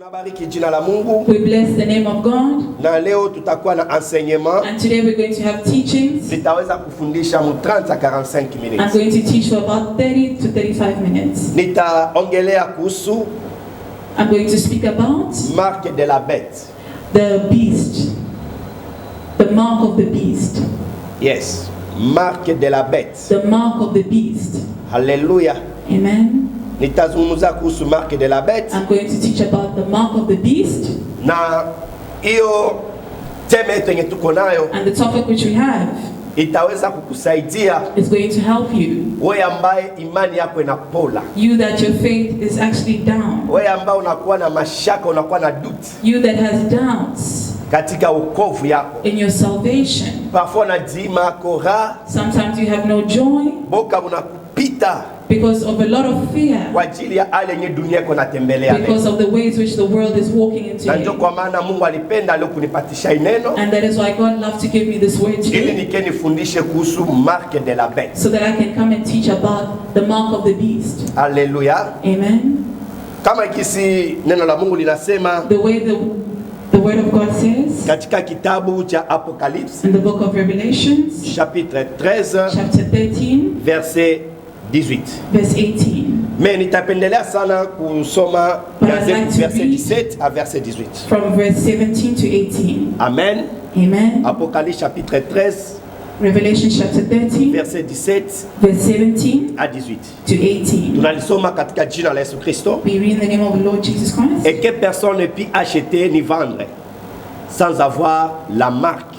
We bless the name of God. Na leo tutakuwa na enseignement. And today we're going to have teachings. Nitaweza kufundisha mu 30 à 45 minutes. I'm going to teach for about 30 to 35 minutes. Nitaongelea kuhusu I'm going to speak about marque de la bête. The beast. The mark of the beast. Yes, marque de la bête. The mark of the beast. Hallelujah. Amen. Nitazungumza kuhusu marque de la bête. I'm going to teach about the mark of the beast. Na hiyo teme yenye tuko nayo and the topic which we have itaweza kukusaidia is going to help you. Wewe ambaye imani yako inapola. You that your faith is actually down. Wewe ambaye unakuwa na mashaka, unakuwa na doubt. You that has doubts katika wokovu yako. In your salvation. Parfois unajima kora. Sometimes you have no joy. Boka unakupita. Because of a lot of fear. Kwa ajili ya hali yenye dunia iko natembelea. Because of the ways which the world is walking into. Na ndio kwa maana Mungu alipenda leo kunipatisha neno. And that is why God loved to give me this word today. Ili nikenifundishe kuhusu marque de la bête. So that I can come and teach about the mark of the beast. Hallelujah. Amen. Kama kisi neno la Mungu linasema. The way the word of God says. Katika kitabu cha Apocalypse. In the book of Revelations. Chapitre 13. Chapter 13. Verset 18. Verse 18. Mais nitapendelea sana kusoma verset 17 à verset 18. From verse 17 to 18. Amen. Amen. Apocalypse chapitre 13. Revelation chapter 13. Verset 17. Verse 17 à 18. To 18. Tunalisoma katika jina la Yesu Kristo. We read in the name of the Lord Jesus Christ. Et que personne ne puisse acheter ni vendre sans avoir la marque,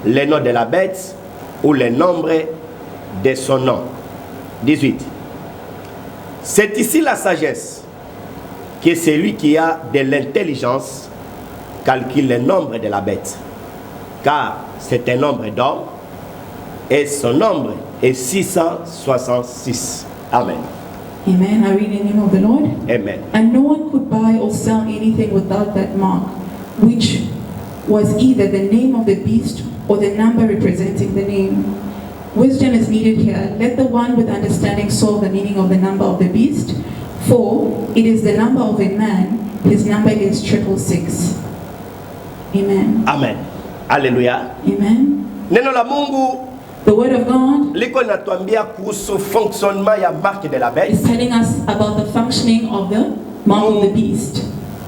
le nom de la bête ou le nombre de son nom. 18. C'est ici la sagesse, que celui qui a de l'intelligence calcule le nombre de la bête, car c'est un nombre d'hommes et son nombre est 666. Amen. Amen. I read in the name of the Lord. Amen. And no one could buy or sell anything without that mark, which was either the name of the beast or the number representing the name. Wisdom is needed here. Let the one with understanding solve the meaning of the number of the beast, for it is the number of a man. His number is 666. Amen. Amen. Hallelujah. Amen. Neno la Mungu, the word of God, liko linatuambia kuhusu fonctionnement ya marque de la bête. Is telling us about the functioning of the mark of the beast.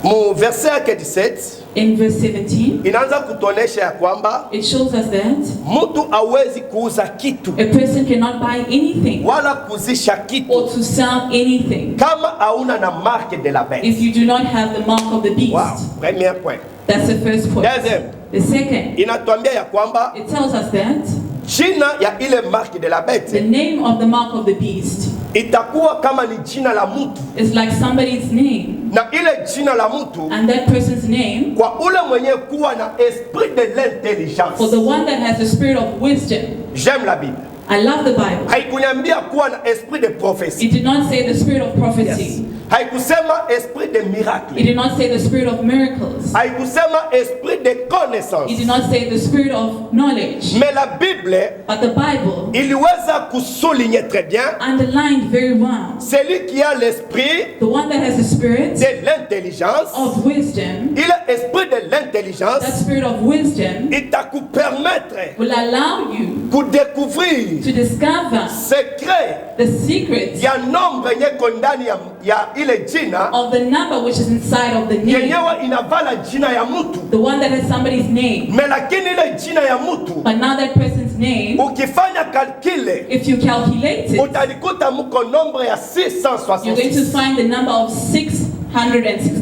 Mu verset 17. In verse 17, inaanza kutuonesha ya kwamba it shows us that mtu hawezi kuuza kitu, a person cannot buy anything, wala kuzisha kitu, or to sell anything, kama hauna na marque de la bête. if you do not have the mark of the beast. Wow, premier point. That's the first point. Deuxième, the second, inatuambia ya kwamba it tells us that jina ya ile marque de la bête, the name of the mark of the beast, itakuwa kama ni jina la mtu, is like somebody's name, na ile jina la mtu, and that person's name, kwa ule mwenye kuwa na esprit de l'intelligence, for the one that has the spirit of wisdom. J'aime la Bible. I love the Bible. Haikunyambia kuwa na esprit de prophétie. It did not say the spirit of prophecy. Yes. Haikusema esprit de miracle. It did not say the spirit of miracles. Haikusema esprit de connaissance. It did not say the spirit of knowledge. Mais la Bible, but the Bible, iliweza kusouligner très bien, underlined very well, celui qui a l'esprit, the one that has the spirit de l'intelligence, of wisdom, il a esprit de l'intelligence, that spirit of wisdom, il t'a permettre will allow you de découvrir to discover secret, the secrets ya nombre yenye ndani ya ile jina, of the number which is inside of the name, yenyewe inavala jina ya mtu, the one that has somebody's name, mais lakini ile jina ya mtu, but now that person's name, ukifanya calcule, if you calculate it, utalikuta mko nombre ya 666. you're going to find the number of 666.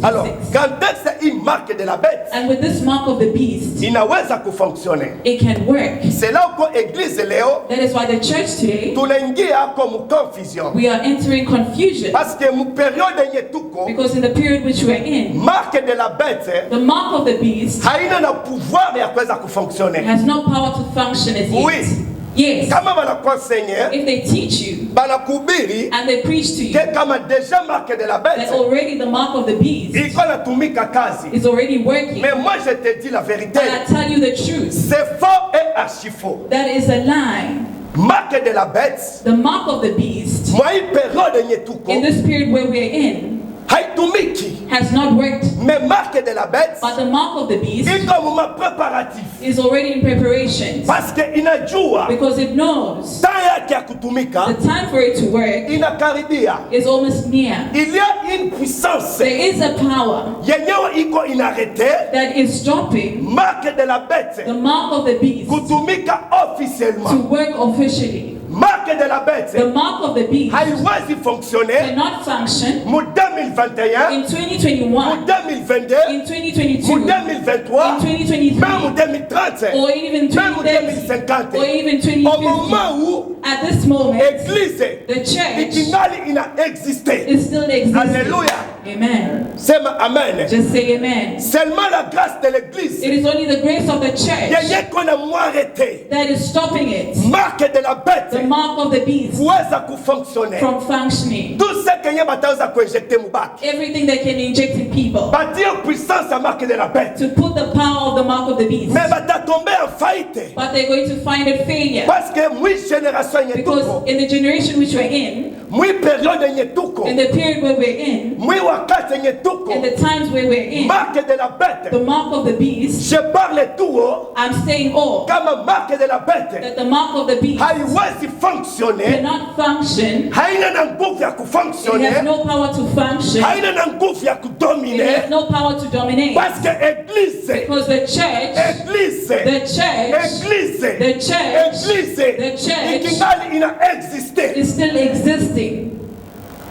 Alors, quand est-ce une marque de la bête, and with this mark of the beast, inaweza kufonctionner. it can work. C'est là uko église leo, that is why the church today, tunaingia comme confusion. we are entering confusion. Parce que mu période yenye tuko, because in the period which we're in, marque de la bête, the mark of the beast, haina na pouvoir ya kuweza kufonctionner. has no power to function as yet. Oui. Yes. Kama banakuenseigner, if they teach you, banakubiri, and they preach to you, que kama déjà marque de la bête, that already the mark of the beast iko natumika kazi. is already working. Mais moi je te dis la vérité, and I tell you the truth, c'est faux et archi faux. that is a lie. Marque de la bête, the mark of the beast, moi période yenye tuko, in this period where we're in, haitumiki. has not worked. Mais marque de la bête But the mark of the beast iko moment préparatif, is already in preparation. parce que inajua Because it knows temps yake ya kutumika the time for it to work inakaribia. is almost near. Il y a une puissance There is a power yenyewe iko inarrêté that is stopping marque de la bête the mark of the beast kutumika to officiellement. work officially. Marque de la bête The mark of the beast haiwezi fonctionner cannot function mu 2021, in mu 2021, 2022, in mu 2022, 2023, in 2023, même mu 2030, or even même mu 2030, 2050. or even Au 2050. moment où At this moment, l'église the church ikingali ina existé. is still existing. Alléluia. Amen. Sema amen. Just say amen. Seulement la grâce de l'église It is only the grace of the church yenye kona mu arrêté. that is stopping it, Marque de la bête the mark of the beast, kuweza kufonctionner. from functioning. Tout ce kenye bataweza kuinjecter mubaki. Everything that can inject in people Batir puissance à marque de la bête. to put the power of the mark of the beast. Mais batatomber en faillite. But they're going to find it failure. Parce que mui génération yenye Because tuko. in the generation which we're in, Mui période yenye tuko. in the period where we're in, Mui wakati yenye tuko. in the times where we're in, Marque de la bête. the mark of the beast, Je parle tout haut. I'm saying all, Kama marque de la bête that the mark of the beast haiwezi fonctionner. cannot function. Haina na nguvu ya It has kufonctionner. no power to function. Haina na nguvu ya It has kudominer. no power to dominate. Parce que église, Because the church, église, the church église, the church église, the church ikingali ina existe. is still existing.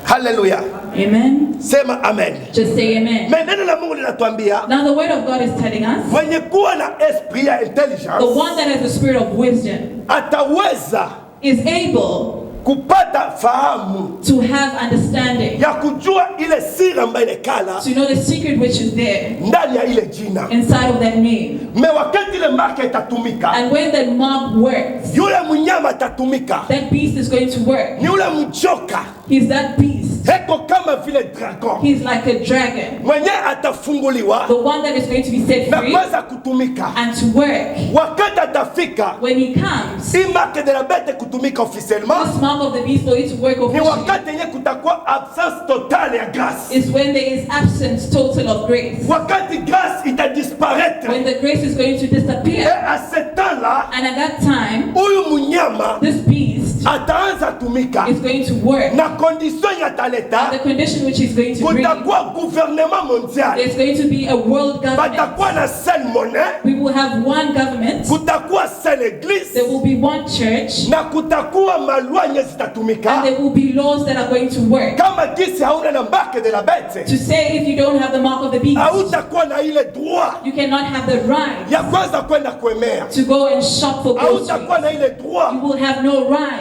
Hallelujah. Amen. Sema amen. Just say amen. Mais neno la Mungu linatuambia Now the word of God is telling us mwenye kuwa na esprit ya the intelligence one that has the spirit of wisdom ataweza is able kupata fahamu to have understanding, ya kujua ile siri ambayo inekala to know the secret which is there ndani ya ile jina. inside of that name. Me wakati ile marka itatumika, And when that mark works, yule mnyama atatumika, that beast is going to work. ni yule mjoka He's that beast. heko kama vile dragon He's like a dragon. mwenye atafunguliwa The one that is going to be set na free kuweza kutumika. and to work. Wakati atafika When he comes, hii marke de la bête kutumika officiellement, this mark of the beast for it to work ni officially wakati yenye kutakuwa absence totale ya grâce. is when there is absence total of grace. Wakati grâce itadisparaître, When the grace is going to et disappear. à ce temps-là, And at that time, huyu mnyama this beast ataanza tumika is going to work. na condition ya The taleta. condition which he's going to bring, Kutakuwa gouvernement mondial, there's going to be a world government. batakuwa na seule monnaie, We will have one government. kutakuwa seule église, There will be one church. na kutakuwa malwa yenye zitatumika. And there will be laws that are going to work. Kama gisi hauna na marque de la bête, To say if you don't have the mark of the beast, hautakuwa na ile droit you cannot have the right ya kwanza kwenda kuemea, to go and shop for hautakuwa groceries. na ile You droit will have no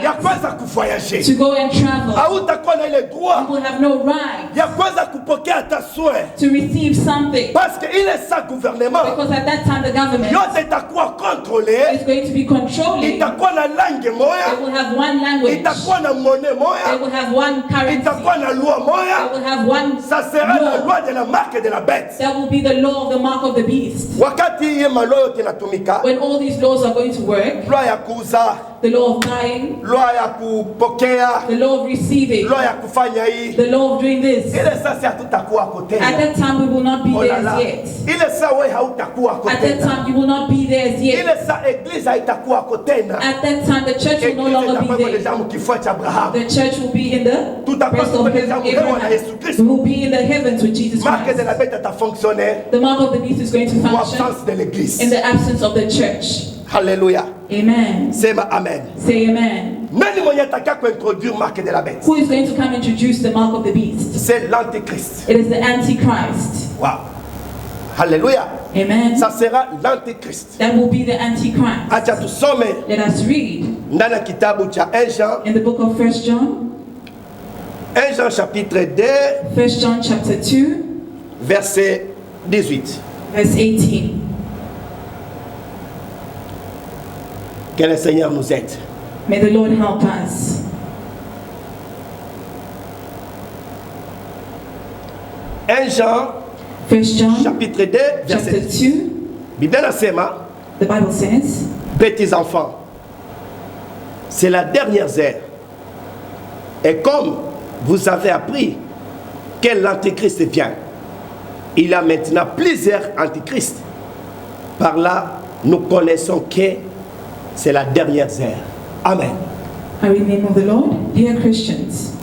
ya right kwanza kuvoyager, to go and travel. hautakuwa na ile You droit will have no right ya kwanza kupokea hata soin, to receive something. parce que ile sa gouvernement Because at that time the government yote itakuwa contrôlé, is going to be controlling. itakuwa na langue They moya, will have one language. itakuwa na monnaie They moya, will have one currency. itakuwa na loi They moya. will have one Ça sera la law. loi de la marque de la bête. That will be the law of the mark of the beast. Wakati hii malwa yote inatumika, When all these laws are going to work, loi ya kuuza, the law of buying, loi ya kupokea, the law of receiving, loi ya kufanya hii, the law of doing this. ile sasa hatutakuwa At kotena. that time we will not be Oh there la as la. yet. Ile saa wewe hautakuwa At that kotena. time you will not be there as yet. Ile saa église haitakuwa kotena. At that time the church will no Église longer itakuwa be there. deja mkifua cha Abraham. The church will be in the Tutakuwa breast of tumedeja mkewa na Abraham. Yesu We Kristo. will be in the heavens with Jesus Marque de Christ. la bête ata fonctionner The mark of the beast is going to pour function absence de l'église. in the absence of the church. Hallelujah. Amen. Sema amen. Say amen. Nani mwenye ataka kuintroduire marque de la bête? Who is going to come introduce the mark of the beast? C'est l'antéchrist. It is the Antichrist. Wow. Hallelujah. Amen. Ça sera l'antéchrist. That will be the Antichrist. Acha tusome Let us read ndani ya kitabu cha 1 Jean, in the book of 1 John, 1 Jean chapitre 2, 1 John chapter 2, verset 18. verse 18. Que le Seigneur nous aide. May the Lord help us. 1 Jean 1 John chapitre 2, chapter verset 2, Biblia nasema, the Bible says, petits enfants, c'est la dernière heure. Et comme vous avez appris que l'antéchrist vient. Il y a maintenant plusieurs antéchrists. Par là, nous connaissons que c'est la dernière heure. Amen. I read in the name of the Lord. Dear Christians,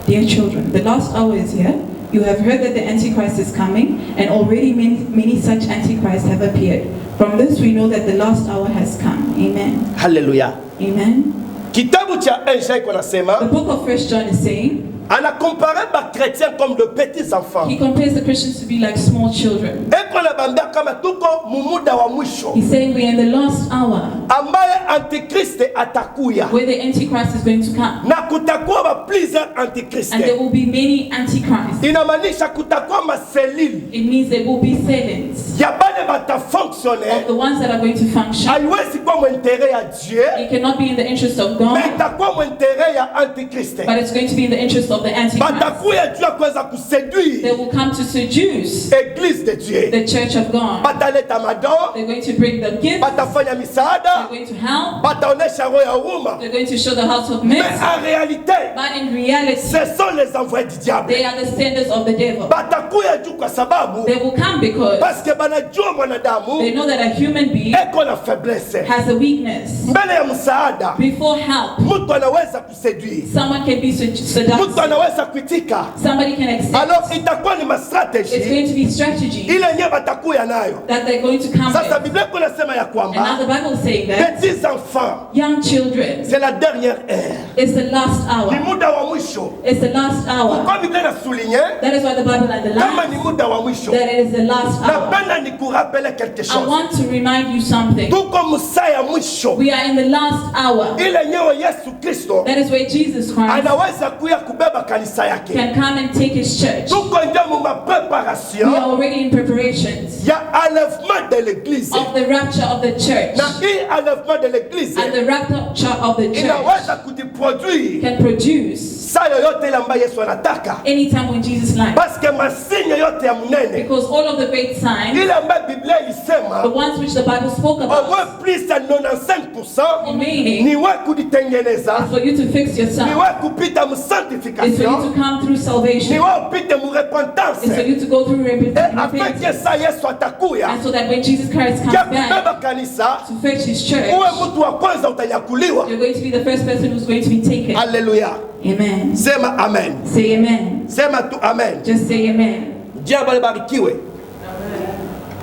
dear children, the last hour is here. You have heard that the Antichrist is coming, and already many such Antichrists have appeared. From this we know that the last hour has come. Amen. Hallelujah. Amen. Kitabu cha 1 Jean konasema, The book of 1 John is saying, ana comparé ba chrétiens comme de petits enfants. he compares the Christians to be like small children. Eko na bambia kama tuko mumuda wa mwisho. He's saying we're in the last hour Ambaye antikrist atakuya. where the Antichrist is going to come. Na kutakuwa ba plusieurs antikrist. And there will be many Antichrists. Inamaanisha kutakuwa maselili. It means there will be servants Ya bale bata of fonctionner. the ones that are going to function. Haiwezi kuwa mwintere ya Dieu. It cannot be in the interest of God, Mais itakuwa mwintere ya antikrist. but it's going to be in the interest of the Antichrist. Batakuya juu ya kuweza They kuseduire will come to seduce Église de Dieu. the church of God. Bataleta madon, They're going to bring them gifts. batafanya They're misaada, going to help. bataonesha roho ya huruma. They're going to show the heart of Mais men. en réalité, But in reality, ce sont les envoyés du diable. they are the standards of the devil. Batakuya juu kwa sababu They will come because parce que banajua they mwanadamu know that a human being eko na faiblesse. has a weakness. Mbele ya msaada, Before help, mtu anaweza kuseduire, someone can be mtu seductive. anaweza kuitika. Somebody can accept. Alors itakuwa ni It's mastrategy going to be strategy ile yenyewe batakuya nayo. that they're going to come Sasa with. Biblia kunasema ya And now kwamba the Bible is saying that petits enfants, young children, c'est la dernière heure. it's the last Ni hour. muda wa mwisho. It's the last hour. Kwa Biblia inasuligne That is why the Bible kama ni underlines muda wa mwisho. that it is the last hour. Napenda nikurapele quelque I chose. want to remind you something. Tuko msaa ya mwisho. We are in the last hour. Ile yenyewe Yesu Kristo That is where Jesus Christ anaweza kuya kubeba kanisa yake. can come and take his church. Tuko ndio mu We are preparation already in preparations ya enlèvement de l'église. of the rapture of the church. Na hii enlèvement de l'église And the rapture of the church inaweza kujiproduire can produce saa yoyote ile ambayo Yesu anataka. anytime when Jesus likes. Parce que masinyo yote ya mnene Because all of the great signs, ile ambayo Biblia the ilisema ones which the Bible spoke au moins about, plus ya 95% remaining ni wewe kujitengeneza, is for you to fix ni yourself. wewe kupita mu It's for you sanctification, to come through ni salvation. wewe upite mu It's for repentance. you to go through Afin repentance. que saa Yesu atakuya And so that when Jesus Christ comes ya back kubeba kanisa, to fetch his church, uwe mtu wa kwanza utanyakuliwa. you're going to be the first person who's going to be taken. Haleluya. Amen. Sema amen. Say amen. Sema tu amen. Just say amen. Jina libarikiwe.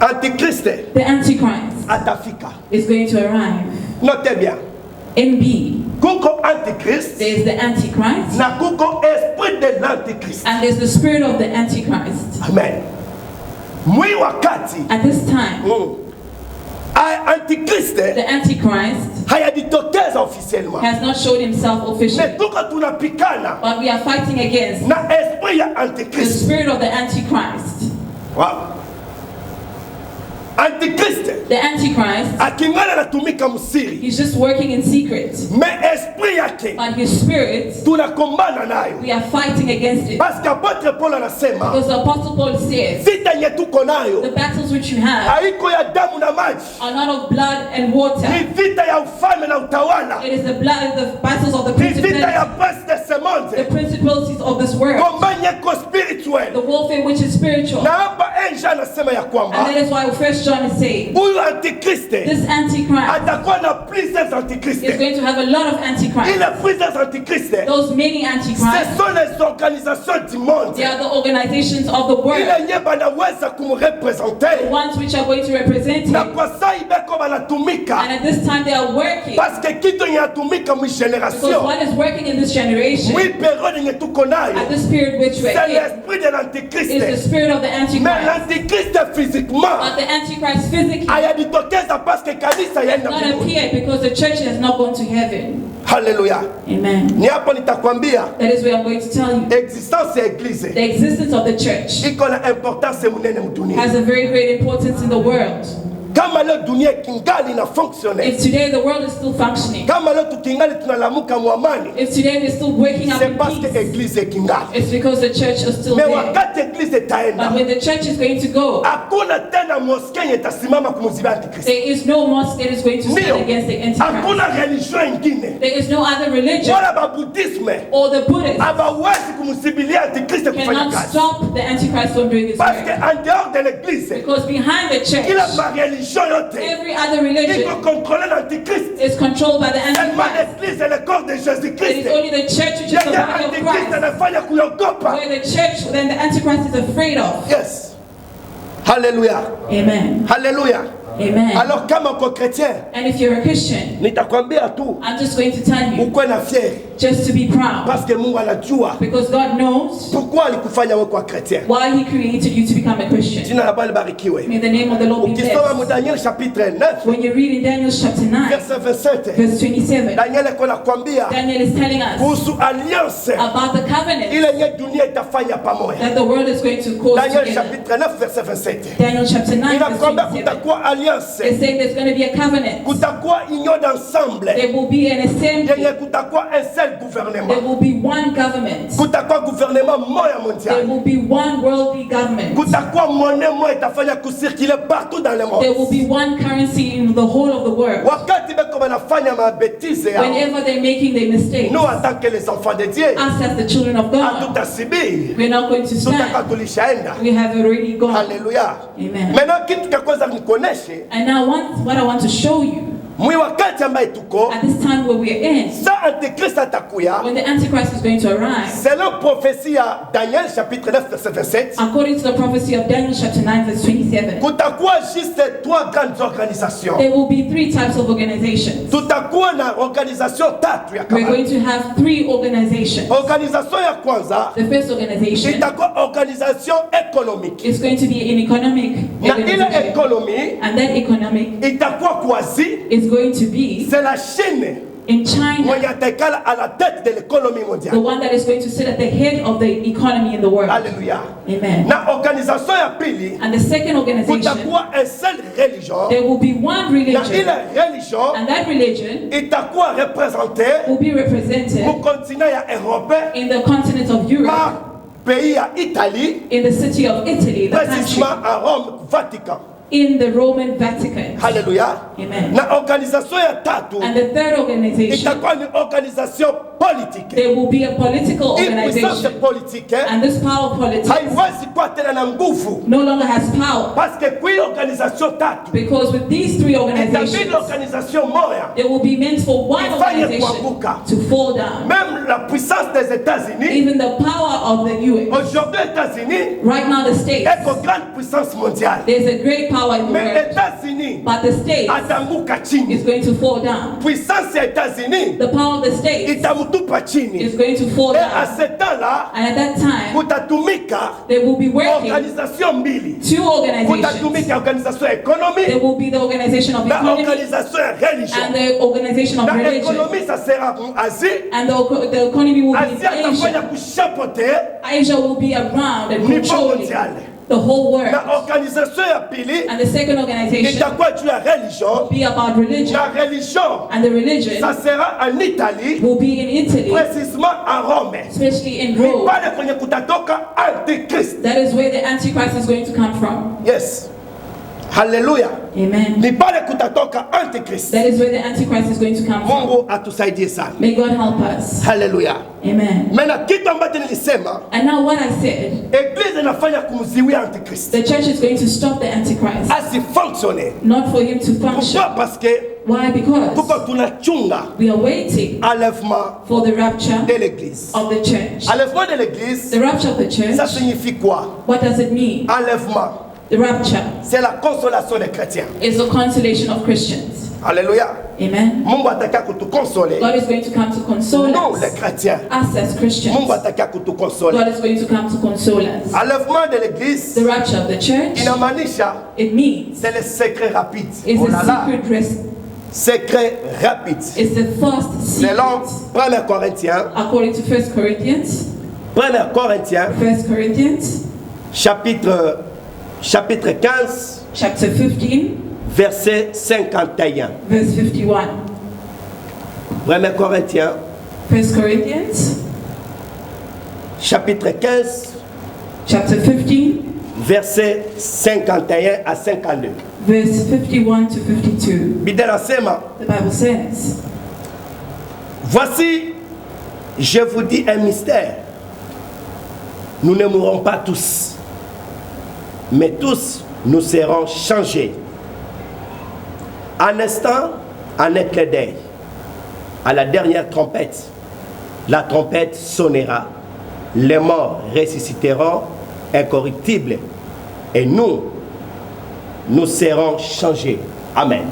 Antikriste The Antichrist atafika. is going to arrive. Notez bien. In B, Kuko antikrist there is the Antichrist na kuko esprit de l'antikrist. and there's the spirit of the Antichrist. Amen. Mwi wakati At this time, antikriste the Antichrist hayajitokeza officiellement. has not showed himself officially, Mais tuko tunapikana but we are fighting against na esprit ya the antikrist. spirit of the Antichrist. Wow. Antikriste The Antichrist, akingana natumika msiri, he's just working in secret, mais esprit yake but his spirit, tunakombana nayo. we are fighting against it. Parce qu'apôtre Paul anasema Because the Apostle Paul says, vita yenye tuko nayo the battles which you have haiko ya damu na maji, are not of blood and water. ni vita ya ufalme na utawala, It is the blood, the battles of the ni vita ya principalities, prince de ce the monde, principalities of this world, komba nyeko the spirituel. warfare which is spiritual. Na hapa Enja anasema ya And kwamba that is why 1 John is saying, huyu antikriste this Antichrist atakuwa na plusieurs is antikriste. going to have a lot of Antichrists. Ile plusieurs antikriste, Those many ce Antichrists, sont les organisations du monde they are the organizations of the ile world, yenye banaweza the kumrepresente, ones which are going to represent na him. kwa saa ibeko banatumika And at this time they are working. parce que kitu yenye atumika Because mgeneration what is working in this generation, mwi periode yenye tuko nayo, at the spirit which we're c'est in, l'esprit de is the l'antikriste. spirit of the Mais Antichrist. l'antikriste physiquement But the Antichrist physically hayajitokeza parce que kanisa yaenda not mbinguni. appeared because the church has not gone to heaven. Haleluya. Amen. Ni hapo nitakwambia That is where I'm going to tell you. existence ya eglise The existence of the church iko na importance munene mdunia. has a very great importance in the world. kama leo dunia kingali na fonctionner, If today the world is still functioning, kama leo tukingali tunalamuka mwamani, if today we're still waking up c'est in parce que peace, église kingali. it's because the church is still Mais there. wakati église itaenda, But when the church is going to go, hakuna tena mosque yenye itasimama kumzibia Antikristo. there is no mosque that is going to Ndio. stand against the Antichrist. Hakuna religion ingine There is no other religion wala babudisme or the Buddhists hawawezi kumsibilia Antikristo kufanya cannot kazi, stop the Antichrist from doing his parce que work. en dehors de l'église, Because behind the kila church, religion yote every other iko religion contrôlée l'Antichrist. is controlled by the Seulement Antichrist. l'église est le corps de It is Jésus-Christ. only the church which is the Yeye body of Antichrist Christ. anafanya kuogopa. Where the church, then the Antichrist is afraid of. Yes. Hallelujah. Amen. Hallelujah. Amen. Alors kama uko chrétien, And if you're a Christian, nitakwambia tu I'm just going to tell you, ukwe na fier, just to be proud. parce que Mungu anajua Because God knows pourquoi alikufanya wewe kwa chrétien. why He created you to become a Christian. Jina la Bwana libarikiwe. May the name of the Lord be Ukisoma mu blessed. Daniel chapitre 9 When you read in Daniel chapter 9, verset 27, verse 27, Daniel iko nakwambia Daniel is telling us kuhusu alliance about the covenant ile yenye dunia itafanya pamoja. that the world is going to cause Daniel together. chapitre 9 verset 27. Daniel chapter 9, verse Inakwambia 27. kutakuwa alliance, It's saying there's going to be a covenant. kutakuwa union d'ensemble, There will be an yenye assembly. kutakuwa un seul There gouvernement, will be one government. kutakuwa gouvernement moya There mondial, will be one worldly government. kutakuwa monnaie moya itafanya kucirculer partout dans le There will monde. be one currency in the whole of the world. Wakati beko banafanya mabetize yao, Whenever they're making their mistakes, nous en tant que les enfants de Dieu, us as the children of God, hatutasibiri, we're not going to tutaka stand. tulishaenda. We have already gone. Haleluya. Amen. Maintenant kitu cha kwanza nikuoneshe, And now what I want to show you, mwi wakati ambaye tuko, at this time where we're in, sa Antichrist atakuya, when the Antichrist is going to arrive, selon prophétie ya Daniel chapitre 9 verset 27, according to the prophecy of Daniel chapter 9 verse 27, kutakuwa juste trois grandes organisations. there will be three types of organizations. Tutakuwa na organisation tatu ya We're kama. going to have three organizations. Organisation ya kwanza The first organization itakuwa organisation économique. is going to be an economic Na ile organization. économie And that economic itakuwa kwasi, is going to be c'est la Chine in China, mwenye ataikala à la tête de l'économie the mondiale. one that is going to sit at the head of the economy in the world. Alléluia. Amen. Na organisation ya pili And the second organization, kutakuwa un seul religion. there will be one Na religion, ile religion and that religion itakuwa représentée will be represented mu continent ya Europe in the continent of Europe, par pays ya Italie, in the city of Italy, the country, précisément à Rome, Vatican. in the Roman Vatican. Alléluia. Amen. Na organisation ya tatu And the third organization, itakuwa ni organisation politique. there will be a political Hii puissance organization. politique And this power of politics haiwezi kuwa tena na nguvu, no longer has power, parce que kui organisation tatu because with these three itabidi organizations, organisation moya, it will be meant for one Ifanye organization kuanguka. to fall down. même la puissance des États-Unis. Even the power of the US. Aujourd'hui, États-Unis Right now, the States, est une grande puissance mondiale, there's a great power in the mais world, États-Unis but the States atanguka is chini. going to fall down. Puissance ya États-Unis The power of the States itamutupa chini. is going to fall Et à down. ce temps-là, And at that time, kutatumika they will be working organisation mbili. two organizations. Kutatumika organisation There économique will be the organization of na economy organisation ya and religion. the organization of Na religion. économie, ça sera en Asie. And the economy will be Asie in atafanya Asia. kushapote Asia will be around and niveau controlling mondial. the whole world. Na organisation ya pili And the second organization itakuwa juu ya religion. will be about religion. Na religion, And the religion ça sera en Italie, will be in Italy, précisément à Rome. especially in Ni Rome. pale kwenye kutatoka Antichrist. That is where the Antichrist is going to come from. Yes. Haleluya. Amen. Ni pale kutatoka Antichrist. That is where the Antichrist is going to come from. Mungu atusaidie sana. May God help us. Haleluya. Amen. Mena kitu ambacho nilisema, And now what I said, Église inafanya kumziwia Antichrist the church is going to stop the Antichrist, asifonctionne. not for him to function. Pourquoi? Parce que Why? Because tuko tunachunga we are waiting enlèvement for the rapture de l'Église. of the church. Enlèvement de l'Église, The rapture of the church, ça signifie quoi? what does it mean? Enlèvement, The rapture c'est la consolation des chrétiens. is the consolation of Christians. Alléluia. Amen. Mungu ataka kutukonsoler. God is going to come to console Non, les us, chrétiens. us as Christians. Mungu ataka kutukonsoler. God is going to come to console us. Enlèvement de l'Église The rapture of the church, inamaanisha it means c'est le secret rapide. it's Oh là a là. secret rest. Secret rapide. It's the first Selon secret. 1 Corinthiens, According to 1 Corinthians, 1 Corinthiens, 1 Corinthians, chapitre 15, chapter 15, verset 51. verse 51. 1 Corinthiens, 1 Corinthians, chapitre 15, chapter 15, verset 51 à 52. verse 51 to 52. Biblia inasema, The Bible says, voici, je vous dis un mystère. Nous ne mourrons pas tous, mais tous nous serons changés. Un instant, un éclat d'œil. À la dernière trompette, la trompette sonnera. Les morts ressusciteront incorruptibles. Et nous serons changés. Amen.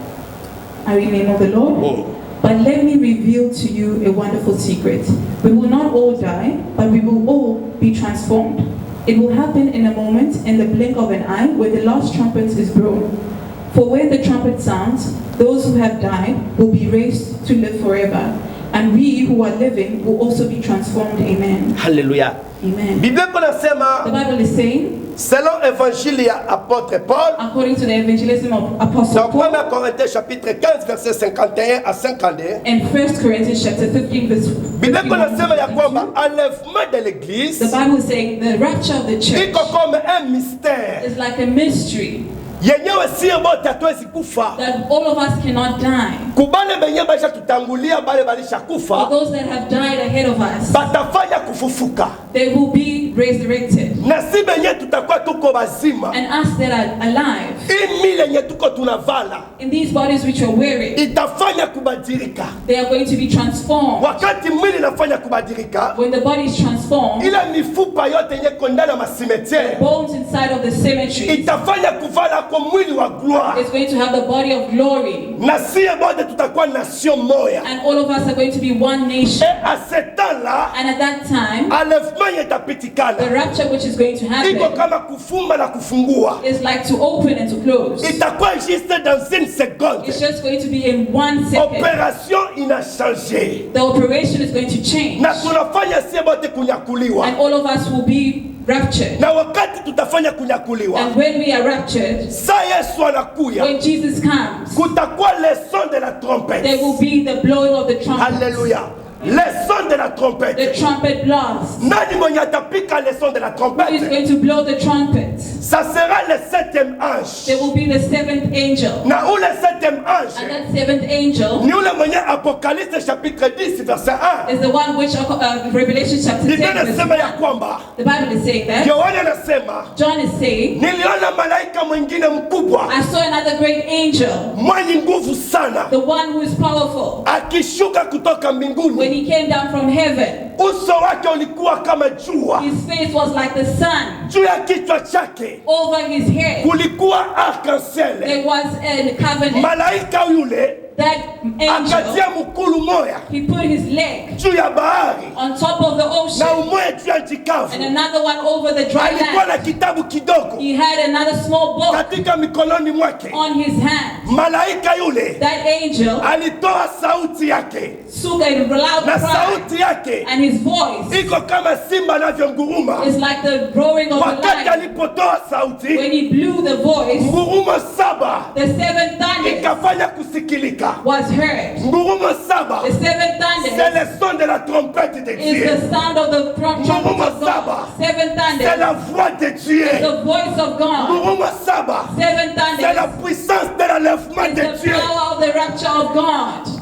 I read in the name of the Lord. Oh. But let me reveal to you a wonderful secret. We will not all die, but we will all be transformed. It will happen in a moment, in the blink of an eye, when the last trumpet is blown. For when the trumpet sounds, those who have died will be raised to live forever. And we who are living will also be transformed. Amen. Hallelujah. Amen. Biblia The kunasema, Bible is saying, selon évangile ya apôtre Paul, according to the evangelism of Apostle dans 1 Paul, Corinthiens chapitre 15 verset 51 à 52, in 1 Corinthians chapter 15, verse Biblia 51 kunasema ya to kwamba 52, enlèvement de the l'église Bible is saying the rapture of the church iko comme un mystère is like a mystery yenyewe sie bote hatuwezi kufa. that all of us cannot die. Kubale benye baisha tutangulia bale balisha For kufa those that have died ahead of us, batafanya kufufuka, they will be resurrected. na si benye tutakuwa tuko bazima And us that are alive, hii mili yenye tuko tunavala in these bodies which are wearing, itafanya kubadilika. they are going to be transformed. Wakati mwili inafanya kubadilika, When the body is transformed, ile mifupa yote yenye kondana masimetiere bones inside of the cemetery itafanya kuvala kwa mwili wa gloire, is going to have the body of glory. na sie bote tutakuwa nation moya. And all of us are going to be one nation. Et à ce temps-là, And at that time, enlèvement the itapitikana, rapture which is going to iko happen kama kufumba na kufungua, is like to open and to close. itakuwa juste dans une seconde. It's just going to be in 1 second. Opération ina changé, The operation is going to change. na tunafanya sie bote kunyakuliwa, And all of us will be raptured. na wakati tutafanya kunyakuliwa, And when we are raptured, saa Yesu anakuya, when Jesus comes, kutakuwa le son de la there trompette. will be the blowing of the trumpet. Alléluia. Le son de la The trompette. trumpet blast. Nani mwenye atapika le son de la Who is trompette? going to blow the trumpet? Ça sera le septième ange. There will be the seventh angel. Na ule septième ange And that seventh angel ni ule mwenye Apocalypse chapitre 10 verset 1. is the one which Revelation chapter 10 Biblia verse inasema ya 1. kwamba, The Bible is saying that. Yohana anasema, John is saying, niliona malaika mwingine mkubwa I saw another great angel, mwenye nguvu sana the one who is powerful. akishuka kutoka When mbinguni. he came down from heaven, Uso wake ulikuwa kama jua, his face was like the sun. juu ya kichwa chake Over his head, kulikuwa arc-en-ciel. there was a covenant. Malaika yule That angel, akatia mkulu moya he put his leg juu ya bahari on top of the na ocean umoya juu ya nchi and kavu. another one over the dry Alikuwa na land. kitabu kidogo He had another small book katika mikononi mwake. on his hand. Malaika yule That angel alitoa sauti yake, took a loud na cry, sauti yake and his voice iko kama simba anavyonguruma. is like the roaring of a Wakati lion. alipotoa sauti, When he blew the voice, ngurumo saba the seventh thunder ikafanya kusikilika. was heard. Ngurumo saba, The seventh c'est thunder le son de la trompette de is Dieu. the sound of the trumpet of God. Seventh C'est thunder la voix de is Dieu. the voice of God. Ngurumo saba, Seventh c'est la thunder puissance de l'enlèvement is de the Dieu. power of the rapture of God.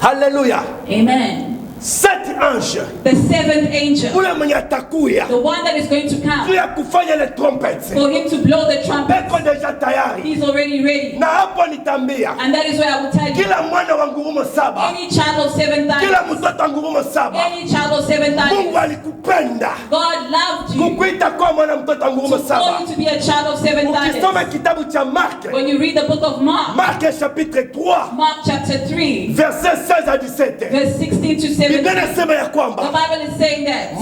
Alléluia. Amen. Cet ange, The seventh angel, ule mwenye atakuya the one that is going to juu come ya kufanya le trompette, for him to blow the trumpet, peko deja tayari. he's already ready. Na hapo nitambia, And that is why I will tell you, kila mwana wa ngurumo saba, any child of seven kila thunders, mtoto wa ngurumo saba, any child of seven Mungu thunders, alikupenda God loved you kukuita kwa mwana mtoto wa ngurumo to call saba. you to be a child of seven Ukisoma thunders. kitabu cha Mark, When you read the book of Mark, Mark chapitre 3 Mark chapter 3, verset 16 à 17, verse 16 to Biblia 17, inasema ya the kwamba Bible is saying that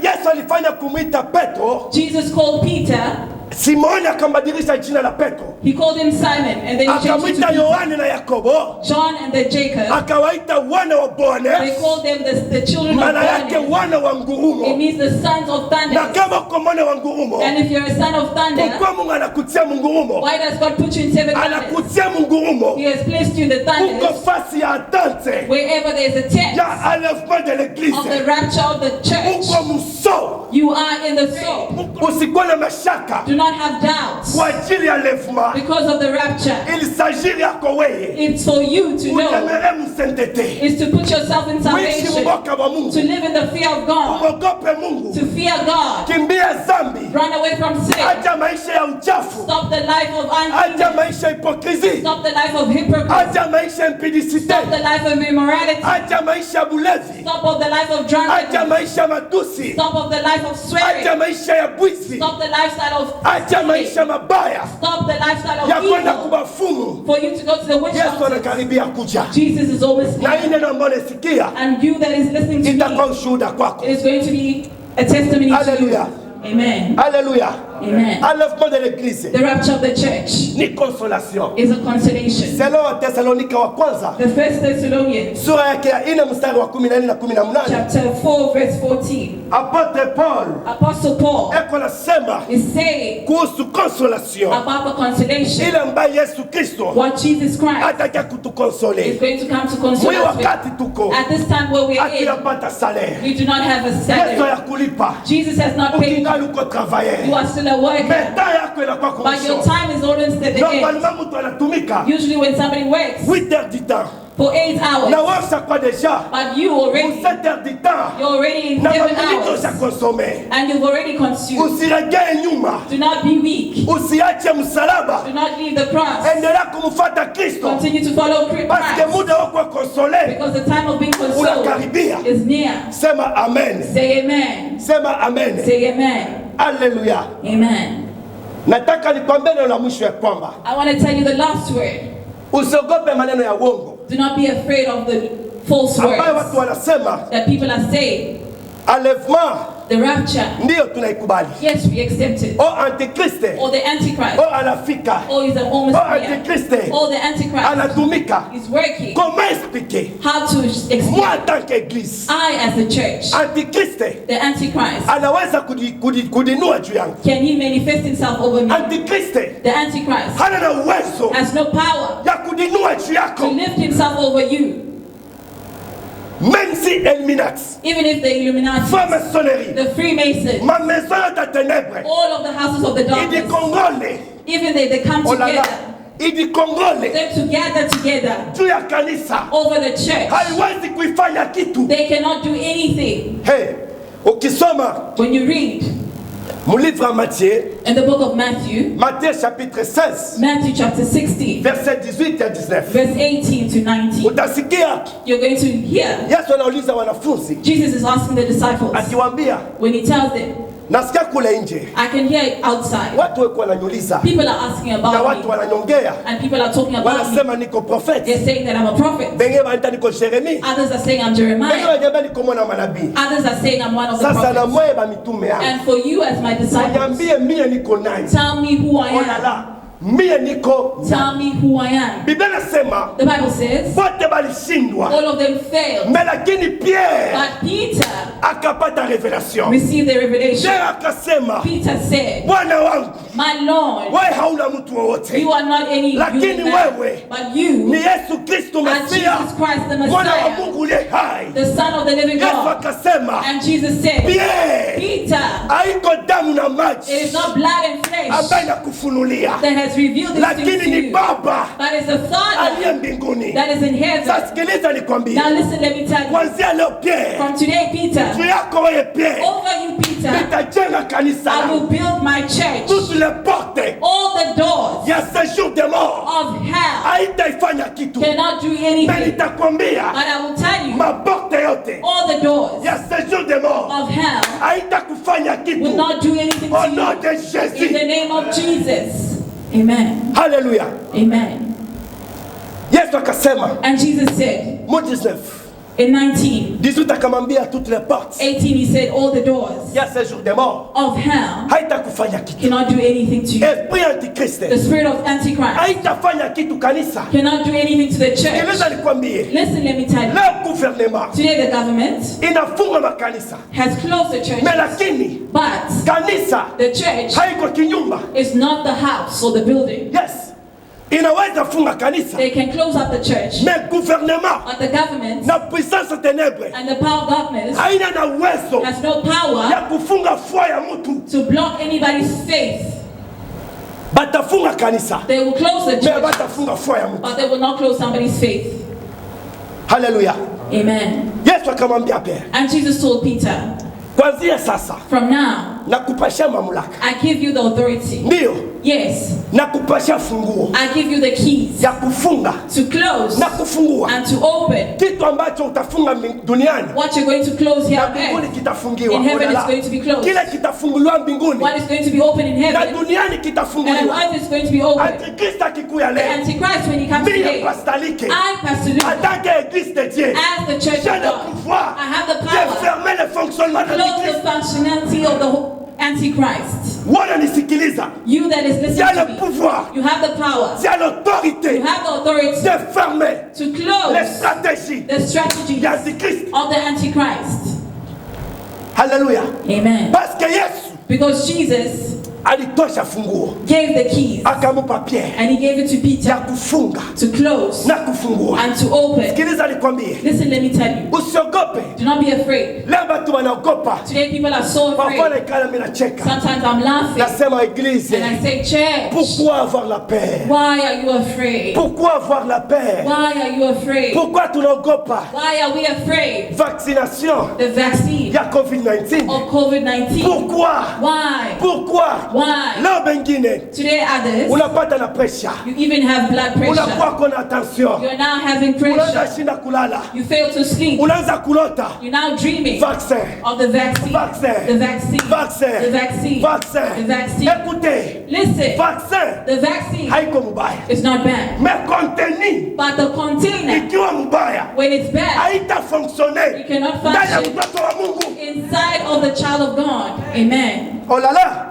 Yesu alifanya kumwita Petro Jesus called Peter Simoni akambadilisha jina la Petro, He called him Simon, and then he changed it akamwita to Peter. Yohane na Yakobo, John and then Jacob. akawaita wana wa They Bwana, called them the children of maana yake Boaz. wana wa It ngurumo. means the sons of Na thunder. kama uko mwana wa ngurumo, And if you're a son of thunder, kwa Mungu anakutia mungurumo, why does God put you in 7 thunders? anakutia mungurumo, He has placed you in the uko thunders. fasi ya attente Wherever there's a tent ya enlèvement de of the l'église, rapture of the church, uko mso, you are in the soul. usikuwa na mashaka Do not have doubts kwa ajili ya enlèvement. because of the rapture. Il s'agit yako wewe It's for you to know, utemere msentete, is to put yourself in uishi salvation, mboka wa to Mungu, live in the fear of God, umogope Mungu, to fear God, kimbia zambi, run away from sin, acha maisha ya uchafu, stop the life of acha uncleanness, maisha ya hipokrisi, stop the life of hypocrisy, acha maisha ya impudicite, stop the life of immorality, acha maisha ya bulevi, stop of the life of acha drunkenness, maisha ya matusi, stop of the life of swearing, acha maisha ya bwizi, stop the lifestyle of acha maisha stealing, mabaya stop the lifestyle ya of kwenda evil, kubafumu. for you to go to the witch Yesu doctor. anakaribia kuja, Jesus is almost na hii here. neno ambalo nasikia And you that is listening to itakuwa me, ushuhuda kwako. it is going to be a testimony to you. Hallelujah. Amen. Alléluia. Amen. Enlèvement de l'église The rapture of the church ni consolation. is a consolation. Selon Wathesalonika wa kwanza The First Thessalonians sura yake ya 4 mstari wa 14 na 18, chapter 4 verse 14. Apotre Paul Apostle Paul eko nasema is saying kuhusu consolation about the consolation ile ambayo Yesu Kristo what Jesus Christ atakia is kutukonsole going to come to console mwi us with. wakati tuko At this time where we are in, hatuyapata salaire, we do not have a Yesu salary. ya kulipa, Jesus has not paid you. ukingali uko You travailleur, are still a worker, meta yako inakuwa but your komishon. time is almost at the end. Normalement mtu anatumika Usually when somebody works 8 heures du temps, for 8 na hours, wewe ushakuwa deja but you pour already, 7 heures du temps, you're already in na 7 mabilito hours, ushakonsome. and you've already consumed. Usiregee nyuma, Do not be weak. usiache msalaba, Do not leave the cross. endelea kumfuata Kristo, Continue to follow parce que Christ, muda wako wa konsole because the time of being consoled unakaribia. is near. Sema amen, Say amen. sema amen. Say amen. Haleluya. Amen. Nataka nikwambie neno la mwisho ya kwamba I want to tell you the last word. usiogope maneno ya uongo Do not be afraid of the false ambayo words watu wanasema that people are saying. enlèvement The rapture, ndiyo tunaikubali, yes, we accept it. o antikriste, Or the Antichrist, o anafika, or is an almost o here. antikriste Or the Antichrist anatumika. is working. Comment expliquer? How to Moi explain? en tant qu'église, I, as a church, antikriste the Antichrist, anaweza kudinua juu yangu. can he manifest himself over me? Antikriste The Antichrist hana na uwezo has no power ya kudinua juu to yako, lift himself over you. même si Illuminati, Even if the Illuminati, franc-maçonnerie, the Freemasons, ma maison de ténèbres, all of the houses of the il dit darkness, Congolais, even they come oh là là, together, il dit Congolais them together juu ya kanisa over the church, haiwezi kuifanya kitu. they cannot do anything. Hey, ukisoma When you read mu livre en Matthieu, in the book of Matthew, Matthieu chapitre 16, Matthew chapter 16, verset 18 à 19, verse 18 to 19, utasikia you're going to hear Yesu anauliza wanafunzi Jesus is asking the disciples, akiwaambia, when he tells them, nasikia kule nje I can hear it outside. watu weko wananiuliza People are asking na about watu me, wananyongea, and people are talking about me. wanasema niko They're profeti, saying that I'm a prophet. wengine wanaita niko Yeremia, Others are saying I'm wengine Jeremiah. wananiambia niko mwana wa manabii. Others are saying I'm one of the Sasa na prophets. mwe ba mitume yangu, And for you as my disciples, waniambie mie niko nani? tell me who I Ona am. la, mie niko nani? Tell me who I am. Biblia nasema The Bible says wote balishindwa, all of them failed, mais lakini Pierre but Peter akapata revelation. received the revelation. Pierre akasema, Peter said, Bwana wangu, my Lord, wewe hauna mtu wowote, you are not any lakini human man, wewe but ni you Yesu Kristo are Masia, Jesus Christ the mwana wa Messiah, Mungu uliye hai. the Son of the living Yesu God. akasema, And Jesus said, Pierre, Peter, haiko damu na it maji is not blood and flesh ambaye nakufunulia, that has revealed this thing lakini to ni you, Baba but it's the aliye Father mbinguni. that is in heaven. Sasa sikiliza nikwambie, Now listen, let me tell you. kuanzia leo Pierre, From today, Peter, juu yako wewe Pierre, over you, Peter, nitajenga kanisa I will langu. build my church. Toutes les portes All the doors ya séjour de mort of hell haitaifanya kitu, cannot do na anything. nitakwambia But I will tell you, maporte yote all the doors ya séjour de mort of hell haitakufanya will kitu, not do anything au to nom you. de In the Jésus. name of Jesus. Amen. Haleluya. Amen. Yesu akasema And Jesus said, mu 19, In 19, 18 akamwambia toutes les portes 18, he said, all the doors ya séjour des morts of hell haitakufanya kitu. cannot do anything to you. Esprit antikriste The spirit of Antichrist haitafanya kitu kanisa. cannot do anything to the church. Sikiliza nikwambie, Listen, let me tell you. le gouvernement Today the government inafunga makanisa, has closed the church, mais lakini but kanisa the church haiko kinyumba. is not the house or the building. Yes, inaweza funga kanisa, They can close up the church, mais gouvernement but the government na puissance ténèbre and the power of darkness haina na uwezo has no ya power kufunga foi ya mtu. to block anybody's faith. Batafunga kanisa, They will close the mais church, batafunga foi ya mtu. but they will not close somebody's faith. Haleluya. Amen. Yesu akamwambia Petro, And Jesus told Peter, kwanzia sasa from now, nakupashia mamlaka. I give you the authority. Ndio, Yes, nakupashia funguo I give you the keys ya kufunga to close na kufungua. and to open. Kitu ambacho utafunga duniani What you're going to close here na on mbinguni earth, kitafungiwa. in heaven Ona is going to be closed. kile kitafunguliwa mbinguni What is going to be open in na heaven, duniani and on kitafunguliwa. earth is going to be open. Antikristo akikuya The leo, Antichrist, when he comes mie today, pastalike I, Pastor Luke, atake église de Dieu, as the church j'ai of le God, pouvoir I have the de power fermer le fonctionnement de to close the l'Église. functionality of the Antichrist. Wana nisikiliza, You that is j'ai listening le to me, pouvoir, you have the power, j'ai l'autorité you have the authority de fermer to les close stratégies the strategies de l'Antichrist. of the Antichrist. Alléluia. Amen. Parce que Yesu Because Jesus alitosha funguo gave the keys akamupa Pierre and he gave it to ya Peter kufunga to close na kufungua. and to open. Sikiliza nikwambie, Listen, let me tell you. usiogope. Do not be afraid. Leo watu wanaogopa. Today people are so Parfois afraid. naikala mimi nacheka. Sometimes I'm laughing Nasema église, and I say, church, pourquoi avoir la paix? why are you afraid? Pourquoi avoir la paix? Why are you afraid? Pourquoi tunaogopa Why are we afraid? vaccination The vaccine ya COVID-19? of COVID-19. Pourquoi? Why? Pourquoi? Why? Leo bengine Today others, unapata na pressure. you even have blood pressure. Unakuwa kona tension. You're now having Unaanza pressure. shinda kulala. You fail to sleep. Unaanza kulota. You're now dreaming Vaccin. of the vaccine. Vaccin. The vaccine. Vaccin. The vaccine. Vaccin. The vaccine. Écoutez, Listen, vaccin the vaccine haiko mubaya. is not bad. Mais contenu But the container, ikiwa mbaya when it's bad, haita fonctionner you cannot ndani ya function mtoto wa Mungu. inside of the child of God. Amen. Oh là là.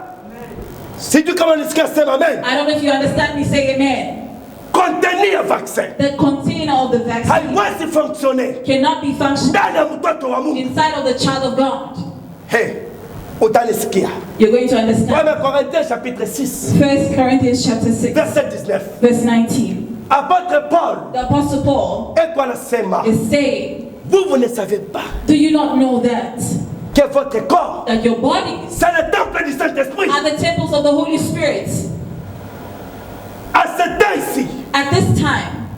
Sijui kama nisikia sema amen. I don't know if you understand me, say amen. Contenu ya vaccin The container of the vaccine haiwezi fonctionner cannot be functioning ndani ya mtoto wa Mungu. inside of the child of God. Hey, utanisikia. You're going to understand. 1 Corinthiens chapitre 6 1 Corinthians chapter 6, verset 19. verse 19. Apôtre Paul The Apostle Paul eko anasema, is saying, vous ne savez pas do you not know that que votre corps that your bodies c'est le temple du Saint-Esprit. are the temples of the Holy Spirit? À ce temps ici, At this time,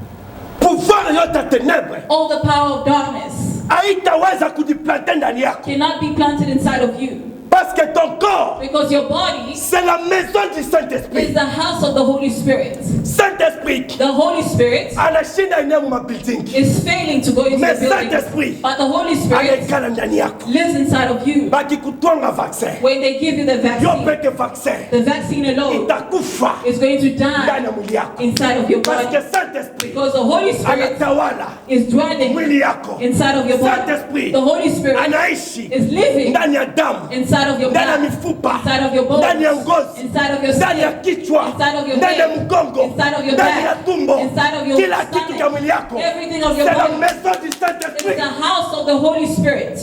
pouvoir yote ya ténèbres all the power of darkness haitaweza kujiplante ndani yako, cannot be planted inside of you, parce que ton corps because your body c'est la maison du is Saint-Esprit. the house of the Holy Spirit. Saint-Esprit The Holy Spirit anashinda eneo mu building, is failing to go into mais the building, Saint-Esprit but the Holy Spirit anaikala ndani yako. lives inside of you. Bakikutwanga vaccin, When they give you the yo vaccine, peke vaccin the vaccine alone itakufa is going to ndani die ya mwili yako, inside of your parce body, que Saint-Esprit because the Holy Spirit anatawala is dwelling mwili yako. inside of your body. Saint-Esprit The Holy Spirit anaishi is living ndani ya damu, inside of your ndani ya blood, mifupa, inside of your bones, ndani ya ngozi, inside of your ndani ya skin, kichwa, inside of your ndani ya head, mgongo, inside of your ndani ya back, tumbo, inside of your kila kitu cha stomach, mwili yako. everything of your C'est la body. maison du It's Saint-Esprit. the house of the Holy Spirit.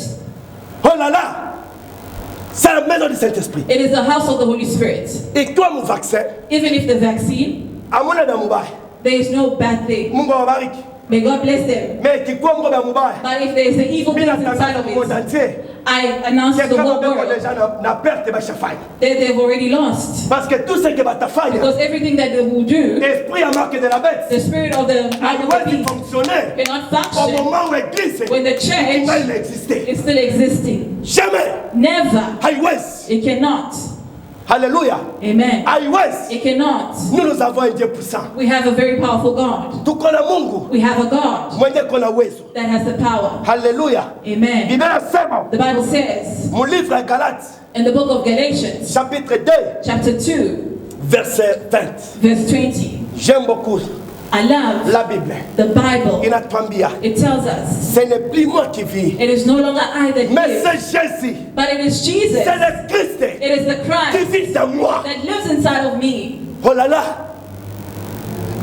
Oh là là, c'est la maison du Saint-Esprit. It is the house of the Holy Spirit. Et toi mon vaccin, Even if the vaccine, amuna na mubaya, there is no bad thing. Mungu awabariki. May God bless them. Mais kikuwa Mungu na mubaya, But if there is an evil mimi thing inside natangaza of monde it, entier, I announce to the kama whole beko world deja na perte bashafanya. that they've already lost. Parce que tout ce que batafanya, Because everything that they will do, esprit à marque de la bête, the spirit of the mind of the haiwezi beast fonctionner cannot au function moment où l'église when the ikingali church inaexiste. is still existing. Jamais. Never. Haiwezi. It cannot. Alléluia. Amen. Haiwezi. It cannot. Nous avons un Dieu puissant. We have a very powerful God. Tuko na Mungu We have a God mwenye kona uwezo. that has the power. Haleluya. Amen. Biblia inasema The Bible says mu livre ya Galate in the book of Galatians, chapitre 2 chapter 2, verset 20. verse 20. J'aime beaucoup I love La Bible the Bible. inatuambia It tells us ce n'est plus moi qui vis, it is no longer I that mais live, c'est Jésus, but it is Jesus. c'est le Christ It is the qui Christ vit en moi. that lives inside of me. Oh là là,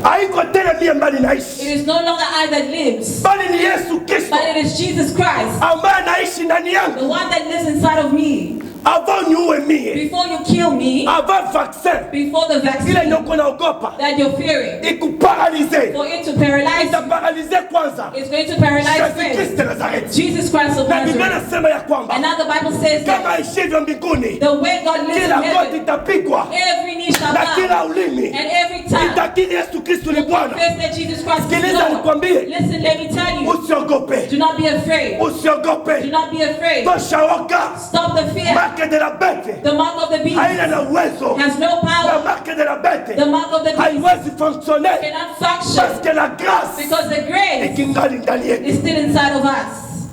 haiko tena mie mbali It naishi, is no longer I that lives, bali ni Yesu Kristo but it is Jesus Christ, ambaye anaishi ndani the yangu. one that lives inside of me. Avant niue mie, Before you kill me, avant vaccin before the ile vaccine nyoko naogopa that you're fearing, ikuparalize, for it to paralyze you, itaparalize kwanza it's going to paralyze Yesu faith. Kristo Nazareti. Jesus Christ of Na Biblia Nazareth. inasema ya kwamba And now the Bible says kama that ishivyo mbinguni, the way God lives in kila goti heaven, itapigwa every knee shall na kila bow, ulimi and every tongue itakiri Yesu Kristo ni Bwana. confess that Jesus Christ is Sikiliza Lord. nikwambie, Listen, let me tell you, usiogope, do not be afraid. Do usiogope, not be afraid. tosha woga. Stop the fear. Marque de la bête The mark of the beast haina na uwezo, has no la power. marque de la bête The mark of the beast haiwezi fonctionner cannot parce function que la grâce because the grace ikingali ndani yetu. is still inside of us.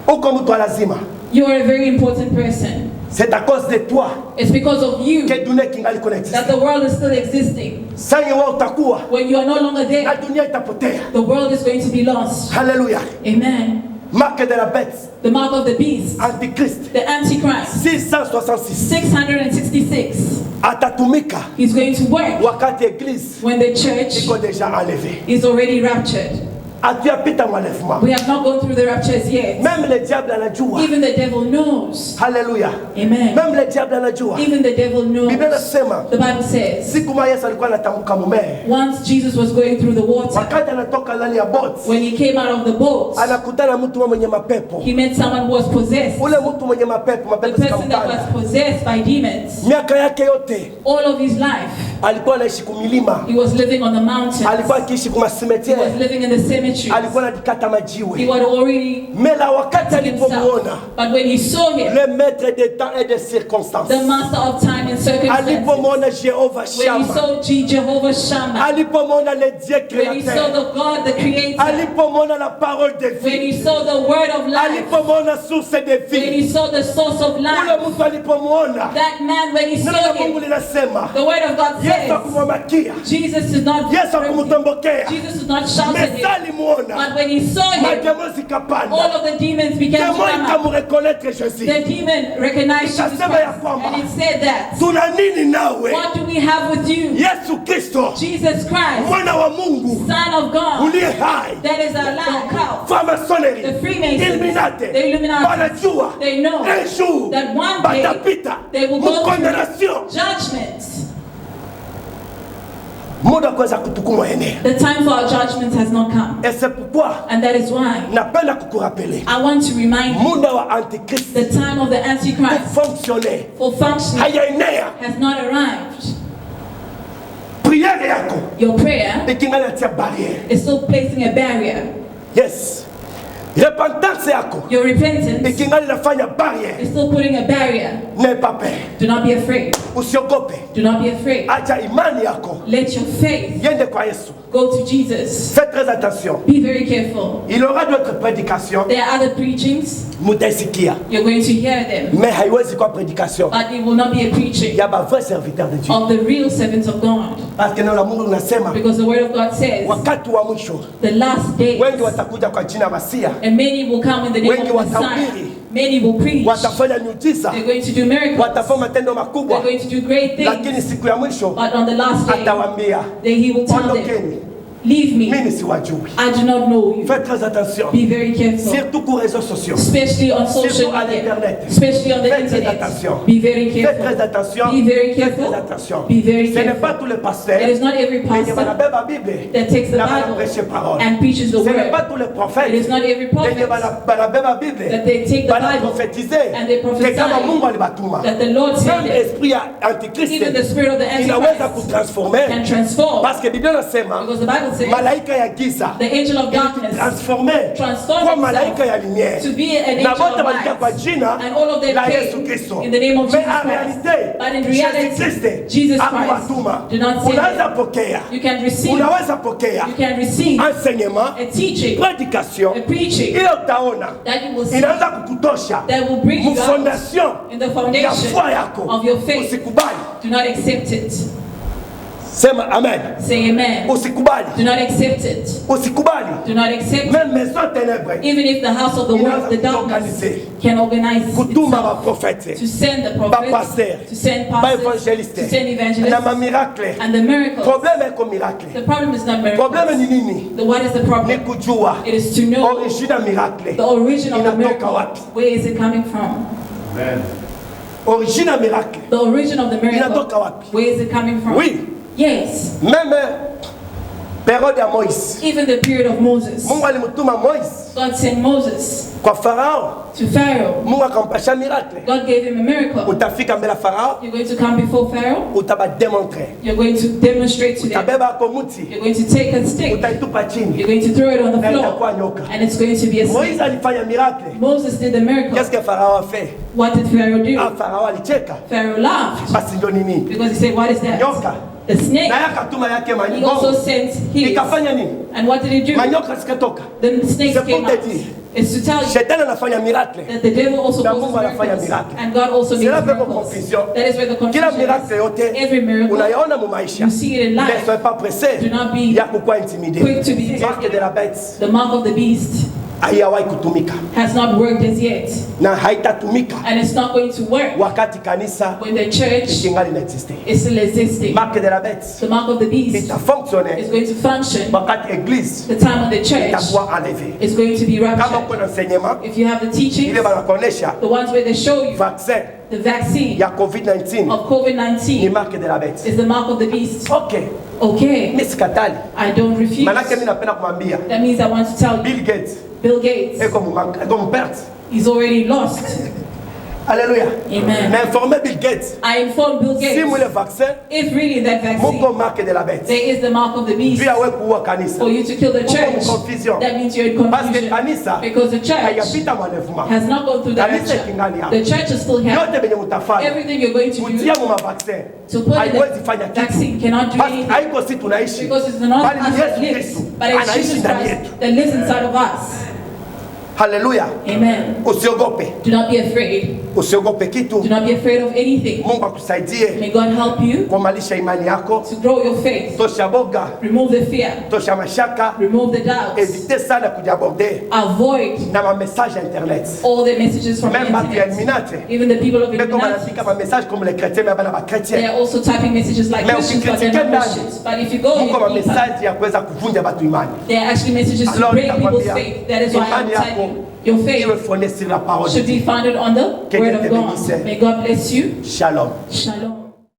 Uko mtu wa lazima, You are a very important person. c'est à cause de toi It's because of you que dunia kingali kuna that existe. the world is still existing. Sasa wewe utakuwa When you are no longer na there, dunia itapotea. the world is going to be lost. Haleluya. Amen. Marque de la bête, The mark of the beast, antichrist the Antichrist, 666 666, atatumika is going to work wakati église when the church iko deja enlevée. is already raptured. Hatuyapita mwanefuma. We have not gone through the raptures yet. Même le diable anajua. Even the devil knows. Haleluya. Amen. Même le diable anajua. Even the devil Biblia knows. inasema The Bible says, siku moja Yesu alikuwa anatamka mume. once Jesus was going through the water, Wakati anatoka ndani ya boat, when he came out of the boat, anakutana mtu mwenye mapepo. he met someone who was possessed. Ule mtu mwenye mapepo, The mapepo person that was zikamtana. possessed by demons, Miaka yake yote all of his life, alikuwa anaishi kumilima. he was living on the mountains. Alikuwa akiishi kuma He was cimetière. living in the cemetery. Alikuwa anakata He majiwe. had already Mela wakati alipomuona himself. But when he saw him, le maître des temps et des circonstances, the master of time and circumstances, alipomwona Jehova when he Shama, saw Jehovah Shammah, alipomwona le Dieu when he saw créateur, the God, the Creator, alipomwona la parole de when vie, he saw the Word of life, alipomwona source de when vie, he saw the source of ule life, mtu alipomwona, that man, when he neno saw la Mungu him, linasema the Word of God Yesu says, akumwamakia, Jesus did not Yesu praise him. akumtombokea, Jesus did not shout at mesa him. alimuona, But when he saw him, mademo all zikapanda, of the demons began to demo come out. ikamureconnaître Jésus. The demon recognized Jesus Ikasema ya Christ, kwamba, and it said that, Tuna nini nawe? what do we have with you? Yesu Kristo, Jesus Christ, mwana wa Mungu, Son of God, uliye hai. that is alive. Freemaçonnerie, The Freemasons, Illuminati, the Illuminati, wanajua they know un jour that one day batapita they will go mukondamnation. through judgment. Muda kuweza kutukumwa enea. The time for our judgment has not come. Et c'est pourquoi And that is why napenda kukurapele I want to remind you muda wa antichrist the time of the Antichrist fonctionner for functioning hayaenea. has not arrived. Prière yako Your prayer ikingali atia barrière. is still placing a barrier. Yes. Repentance yako Your repentance ikingali nafanya barrière. is still putting a barrier. N'aie pas peur. Do not be afraid. Usiogope. Do not be afraid. Acha imani yako Let your faith yende kwa Yesu. go to Jesus. Faites très attention. Be very careful. Il y aura d'autres prédications, There are other preachings. mutaisikia. You're going to hear them. Mais haiwezi kwa prédication. But it will not be a Il preaching y a ba vrai serviteur de Dieu. of the real servants of God. Parce que neno la Mungu linasema Because the word of God says, wakati wa mwisho the last days, wengi watakuja kwa jina Masia, and many will come in the name wengi of Messiah. watahubiri, Many will preach. watafanya miujiza, They're going to do miracles. watafanya matendo They're makubwa, going to do great things. lakini siku ya mwisho But on the last day, atawaambia, then he will tell them, ondokeni, leave me. mimi siwajui. I do not know you. Faites très attention, Be very careful. surtout pour les réseaux sociaux. Especially on social Surtout à media. l'internet. Especially on the Faites très internet. attention. Be very Faites careful. très attention. Be very Faites careful. très attention. Be very Ce n'est careful. pas tous les pasteurs It is not every qui pastor wanabeba Bible that takes the na Bible wanaprêcher parole. and preaches the Ce n'est pas word. tous les prophètes It is not every prophet wenye wanabeba Bible that they take the Bible wanaprophétiser and they prophesy que kama Mungu alibatuma. that the Lord said Même it. esprit ya antichrist Even the spirit of the inaweza Antichrist kutransformer can transform. parce que Biblia inasema Because the Bible says malaika ya giza the angel of darkness transformer transform kwa himself malaika ya lumière to be an na angel wote of walikia kwa light. jina And all of them la came Yesu Kristo. in the name of Mais Jesus en Christ. réalité But in Jésus reality, Christ Jesus Christ akuwatuma. did not say Unaweza that. pokea, You can receive, unaweza pokea you can receive enseignement, a teaching, prédication a preaching ile utaona that you will see inaweza kukutosha that will bring you out mfondation in the ya foundation foi yako. of your faith. Usikubali. Do not accept it. Sema amen. Say amen. Usikubali. Do not accept it. Usikubali. Do not accept it. Même maison ténèbre. Even if the house of the world of the darkness can organize Kutuma ba itself prophète. to send the Ba prophets, pasteur. to send Ba pastors, évangéliste. to send Na evangelists, ma miracle. and the miracles. Problème est comme miracle. The problem is not Problème ni miracles. nini? What is the Ni problem? kujua. It is to know Origine ya miracle. the origin of the Inatoka miracle. wapi? Where is it coming from? Origine ya miracle. The origin of the miracle. Inatoka wapi? Where is it coming from? Oui. Yes. Même période ya Moïse. Even the period of Moses. Mungu alimtuma Moïse God sent Moses kwa Farao. to Pharaoh. Mungu akampasha miracle. God gave him a miracle. Utafika mbele ya Farao, You're going to come before Pharaoh. utabademontre. You're going to demonstrate to them. Utabeba kwa muti, You're going to take a stick. utaitupa chini. You're going to throw it on the Na itakuwa floor. nyoka. And it's going to be a Moïse snake. alifanya miracle. Moses did the miracle. Qu'est-ce que Farao a fait? What did Pharaoh do? Ah, Farao alicheka. Pharaoh laughed. Basi ndio nini? Because he said, what is that? Nyoka. The snake. Na yeye akatuma yake He also manyoka. sent his. Ikafanya nini? And what did he do? Manyoka zikatoka. The snakes C'est pour came te out. dire. It's to tell you Shetani anafanya miracle. that the devil also Na causes Mungu anafanya miracles. miracle. And God also C'est makes là pepo miracles. confusion. That is where the Kila confusion miracle is. yote Every miracle, unayaona mu maisha. you see it in Ne life. sois pas pressé Do not be ya kukua intimidé. quick to be Marque de la bête The mark of the beast haijawahi kutumika has not worked as yet. na haitatumika And it's not going to work wakati kanisa when the church kingali inaexiste. is still existing. Marque de la bête The mark of the beast is itafonctionne going to function wakati église the time of the church itakuwa enlevée. is going to be Kama raptured. kuna enseignement If you have the teachings, ile banakuonesha the ones where they show you vaccin the vaccine ya COVID-19 of ni COVID-19 marque de la bête. is the mark of the beast. Okay, Okay, mimi sikatali. I don't refuse. Manake mimi napenda kumwambia That means I want to tell you, Bill Gates Bill Gates eko mperte. is already lost. Alléluia. Amen. Na informé Bill Gates. I informed Bill Si mwile Gates, vaccin if really that vaccine, muko marque de la bête. there is the mark of the beast Juu awe kuua kanisa. for you to kill the church, Confusion. that means you're in Parce que confusion. kanisa Because the church hayapita manevement. has not gone through the Kanisa rapture. kingali hapo. The church is still here. Yote benye mutafanya Everything you're going to kutia do mu mavaccin to put in haiwezi fanya the kitu. vaccine cannot do Basi anything. haiko si tunaishi. Because it's not Bali us ni that Yesu lives, Kristo but it's anaishi Jesus ndani Christ yetu. that lives inside of us. Haleluya. Amen. Usiogope. Do not be afraid. Usiogope kitu. Do not be afraid of anything. Mungu akusaidie May God help you kumalisha imani yako. to grow your faith. Tosha boga, Remove the fear. tosha mashaka. Remove the doubts. Évitez sana kujiaborder Avoid na ma message internet. all the messages from the Même batu ya internet. Illuminati. Even the people of Mais comme Illuminati, anapika ma message comme les chrétiens mais bana ba they chrétiens. are also typing messages like Mais Christians, but they're ukicritique not ndani, Christians. But if you go Mungu ma deeper, message ya kuweza kuvunja batu imani. they are actually messages to Alors, break people's nitakwambia, faith. That is why I'm imani yako telling you, your iwe faith fondée sur la parole de should be Dieu. founded on the Que word Dieu of te God. bénisse. May God bless you. Shalom. Shalom.